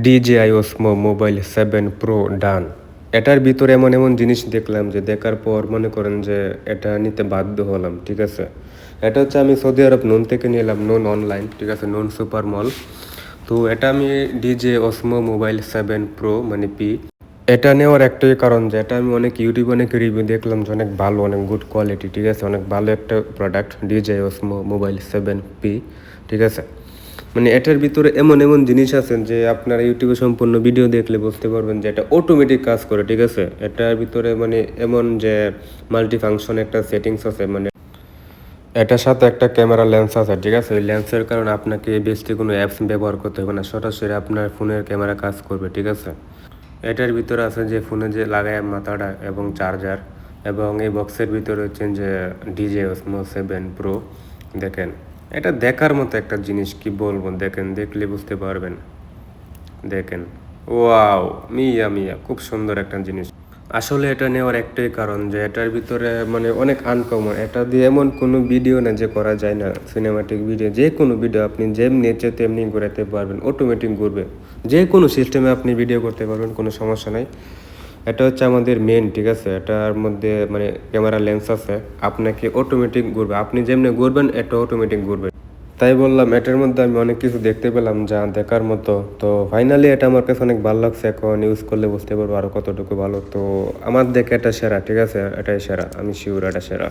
DJI Osmo Mobile 7 Pro ডান। এটার ভিতরে এমন এমন জিনিস দেখলাম যে দেখার পর মনে করেন যে এটা নিতে বাধ্য হলাম, ঠিক আছে? এটা হচ্ছে আমি সৌদি আরব নুন থেকে নিলাম, নুন অনলাইন, ঠিক আছে, নুন সুপার মল। তো এটা আমি DJI Osmo Mobile 7 Pro মানে পি, এটা নেওয়ার একটাই কারণ যে এটা আমি অনেক ইউটিউবে অনেক রিভিউ দেখলাম যে অনেক ভালো, অনেক গুড কোয়ালিটি, ঠিক আছে, অনেক ভালো একটা product DJI Osmo Mobile 7 P, ঠিক আছে। মানে এটার ভিতরে এমন এমন জিনিস আছে যে আপনারা ইউটিউবে সম্পূর্ণ ভিডিও দেখলে বুঝতে পারবেন যে এটা অটোমেটিক কাজ করে, ঠিক আছে। এটার ভিতরে মানে এমন যে মাল্টি ফাংশন একটা সেটিংস আছে, মানে এটার সাথে একটা ক্যামেরা লেন্স আছে, ঠিক আছে। ওই লেন্সের কারণে আপনাকে বেশি কোনো অ্যাপস ব্যবহার করতে হবে না, সরাসরি আপনার ফোনের ক্যামেরা কাজ করবে, ঠিক আছে। এটার ভিতরে আছে যে ফোনে যে লাগায় মাথাটা এবং চার্জার, এবং এই বক্সের ভিতরে হচ্ছেন যে DJI Osmo 7 Pro। দেখেন, এটা দেখার মতো একটা জিনিস, কি বলবো, দেখেন, দেখলে বুঝতে পারবেন। দেখেন, ওয়াও, মিয়া মিয়া, খুব সুন্দর একটা জিনিস। আসলে এটা নেওয়ার একটাই কারণ যে এটার ভিতরে মানে অনেক আনকমন, এটা দিয়ে এমন কোনো ভিডিও না যে করা যায় না। সিনেমাটিক ভিডিও, যে কোনো ভিডিও আপনি যেমনি ইচ্ছে তেমনি ঘুরাতে পারবেন, অটোমেটিক ঘুরবে। যে কোনো সিস্টেমে আপনি ভিডিও করতে পারবেন, কোনো সমস্যা নাই। এটা হচ্ছে আমাদের মেন, ঠিক আছে। এটার মধ্যে মানে ক্যামেরা লেন্স আছে, আপনাকে অটোমেটিক ঘুরবে, আপনি যেমনি ঘুরবেন এটা অটোমেটিক ঘুরবে। তাই বললাম, এটার মধ্যে আমি অনেক কিছু দেখতে পেলাম যা দেখার মতো। তো ফাইনালি এটা আমার কাছে অনেক ভালো লাগছে, এখন ইউজ করলে বুঝতে পারবো আরও কতটুকু ভালো। তো আমার দেখে এটা সেরা, ঠিক আছে, এটাই সেরা, আমি শিওর এটা সেরা।